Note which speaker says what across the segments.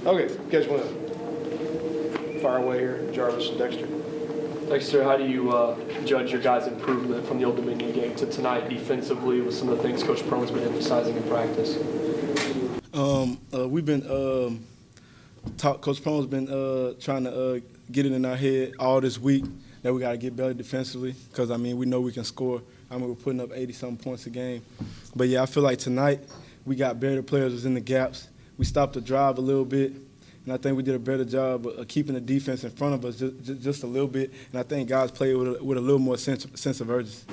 Speaker 1: Okay, you guys want to fire away here, Jarvis and Dexter?
Speaker 2: Dexter, how do you judge your guys' improvement from the Old Dominion game to tonight defensively with some of the things Coach Prohm's been emphasizing in practice?
Speaker 3: We've been Coach Prohm's been trying to get it in our head all this week that we got to get better defensively because, I mean, we know we can score. I mean, we're putting up 80-something points a game. But, yeah, I feel like tonight we got better players in the gaps. We stopped the drive a little bit, and I think we did a better job of keeping the defense in front of us just a little bit. And I think guys played with a little more sense of urgency.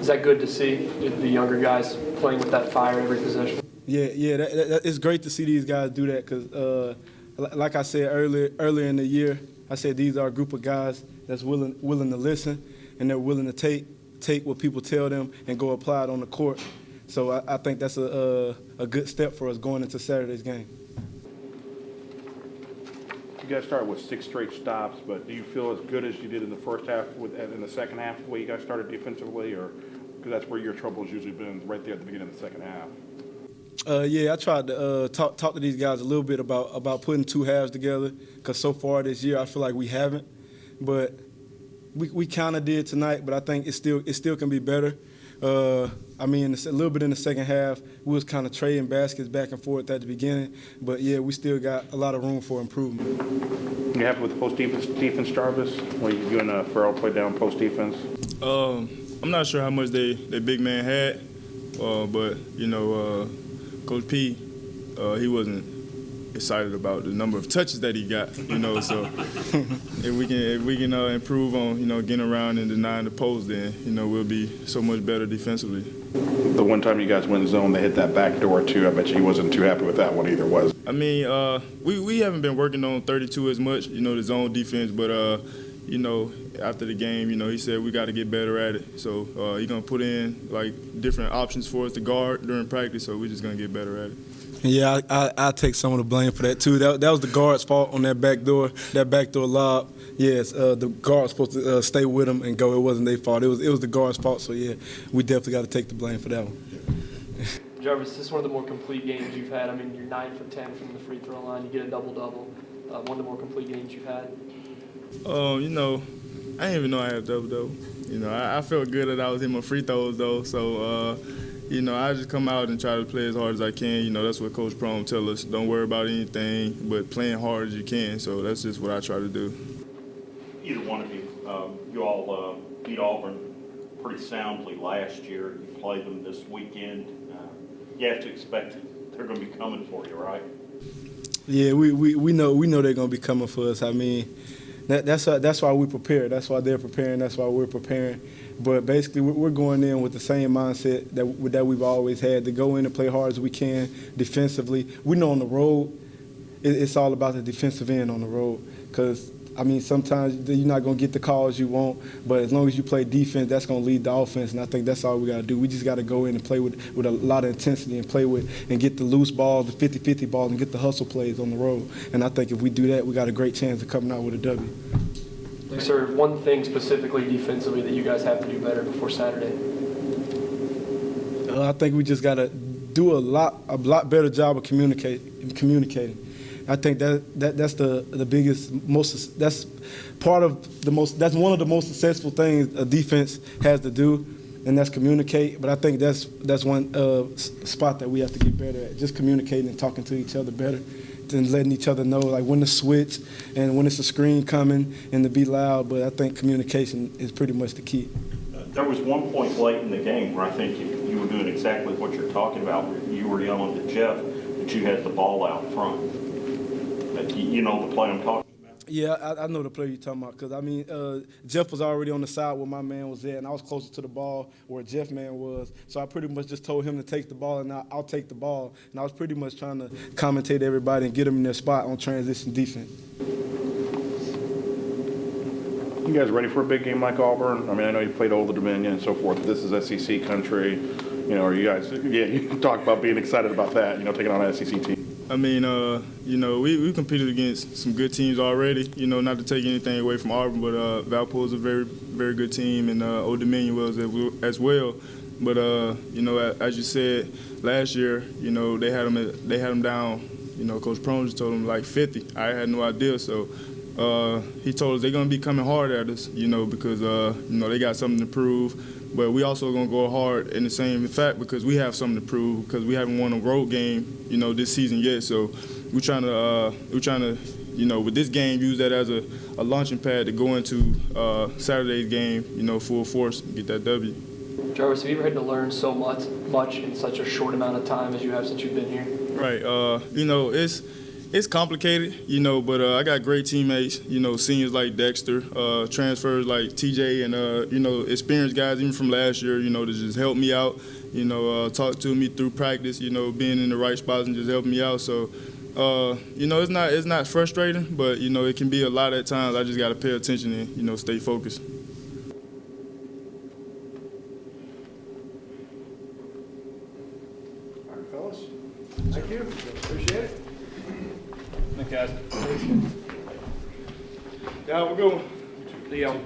Speaker 2: Is that good to see, the younger guys playing with that fire every possession?
Speaker 3: Yeah, it's great to see these guys do that because, like I said earlier in the year, I said these are a group of guys that's willing to listen, and they're willing to take what people tell them and go apply it on the court. So I think that's a good step for us going into Saturday's game.
Speaker 4: You guys started with 6 straight stops, but do you feel as good as you did in the first half in the second half, the way you guys started defensively, or because that's where your trouble has usually been, right there at the beginning of the second half?
Speaker 3: Yeah, I tried to talk to these guys a little bit about putting two halves together because so far this year I feel like we haven't. But we kind of did tonight, but I think it still can be better. I mean, a little bit in the second half, we was kind of trading baskets back and forth at the beginning. But, yeah, we still got a lot of room for improvement.
Speaker 4: You happy with the post defense, Jarvis? When you and Farrell played down post defense?
Speaker 5: I'm not sure how much they big man had, but, you know, Coach P, he wasn't excited about the number of touches that he got, you know. So if we can improve on, you know, getting around and denying the post, then, you know, we'll be so much better defensively.
Speaker 4: The one time you guys went zone, they hit that back door too. I bet you he wasn't too happy with that one either, was?
Speaker 5: I mean, we haven't been working on 32 as much, you know, the zone defense, but you know, after the game, you know, he said we got to get better at it. So he's gonna put in like different options for us to guard during practice. So we're just gonna get better at it.
Speaker 3: Yeah, I take some of the blame for that too. That was the guard's fault on that backdoor lob. Yes, the guard's supposed to stay with him and go. It wasn't their fault. It was the guard's fault. So yeah, we definitely got to take the blame for that one.
Speaker 2: Jarvis, this is one of the more complete games you've had. I mean, you're 9 for 10 from the free throw line. You get a double-double. One of the more complete games you've had.
Speaker 5: You know, I didn't even know I had a double-double. You know, I felt good that I was hitting my free throws though. So. You know, I just come out and try to play as hard as I can. You know, that's what Coach Prohm tells us. Don't worry about anything, but playing hard as you can. So that's just what I try to do.
Speaker 6: Either one of you, you all beat Auburn pretty soundly last year. You play them this weekend. You have to expect they're going to be coming for you, right?
Speaker 3: Yeah, we know they're going to be coming for us. I mean, that's why we prepare. That's why they're preparing. That's why we're preparing. But basically, we're going in with the same mindset that we've always had, to go in and play hard as we can defensively. We know on the road, it's all about the defensive end on the road. Because, I mean, sometimes you're not going to get the calls you want, but as long as you play defense, that's going to lead the offense, and I think that's all we got to do. We just got to go in and play with a lot of intensity and play with and get the loose balls, the 50-50 balls, and get the hustle plays on the road. And I think if we do that, we got a great chance of coming out with a W.
Speaker 2: Sir, one thing specifically defensively that you guys have to do better before Saturday?
Speaker 3: I think we just got to do a lot better job of communicating. I think that's the biggest, that's one of the most successful things a defense has to do, and that's communicate. But I think that's one spot that we have to get better at, just communicating and talking to each other better. And letting each other know like when to switch and when it's a screen coming and to be loud. But I think communication is pretty much the key.
Speaker 6: There was one point late in the game where I think you were doing exactly what you're talking about. You were yelling to Jeff that you had the ball out front. You know the play I'm talking about?
Speaker 3: Yeah, I know the play you're talking about because, I mean, Jeff was already on the side where my man was at, and I was closer to the ball where Jeff man was. So I pretty much just told him to take the ball, and I'll take the ball. And I was pretty much trying to commentate everybody and get them in their spot on transition defense.
Speaker 4: You guys ready for a big game like Auburn? I mean, I know you played Old Dominion and so forth. This is SEC country. You know, are you guys, you talk about being excited about that, you know, taking on an SEC team.
Speaker 5: I mean, you know, we competed against some good teams already. You know, not to take anything away from Auburn, but Valpo is a very, very good team, and Old Dominion was as well. But you know, as you said, last year, you know, they had them down You know, Coach Prohm just told them like 50. I had no idea. So he told us they're going to be coming hard at us, you know, because, you know, they got something to prove. But we also going to go hard in the same fact because we have something to prove because we haven't won a road game, you know, this season yet. So we're trying to, you know, with this game, use that as a launching pad to go into Saturday's game, you know, full force and get that W.
Speaker 2: Jarvis, have you ever had to learn so much in such a short amount of time as you have since you've been here?
Speaker 5: Right. You know, it's complicated, you know, but I got great teammates, you know, seniors like Dexter, transfers like TJ, and, you know, experienced guys even from last year, you know, to just help me out, you know, talk to me through practice, you know, being in the right spots and just help me out. So, you know, it's not frustrating, but, you know, it can be a lot at times. I just got to pay attention and, you know, stay focused.
Speaker 1: All right, fellas. Thank you. Appreciate it.
Speaker 2: Thank you, guys.
Speaker 5: Yeah, we're going.
Speaker 2: See y'all.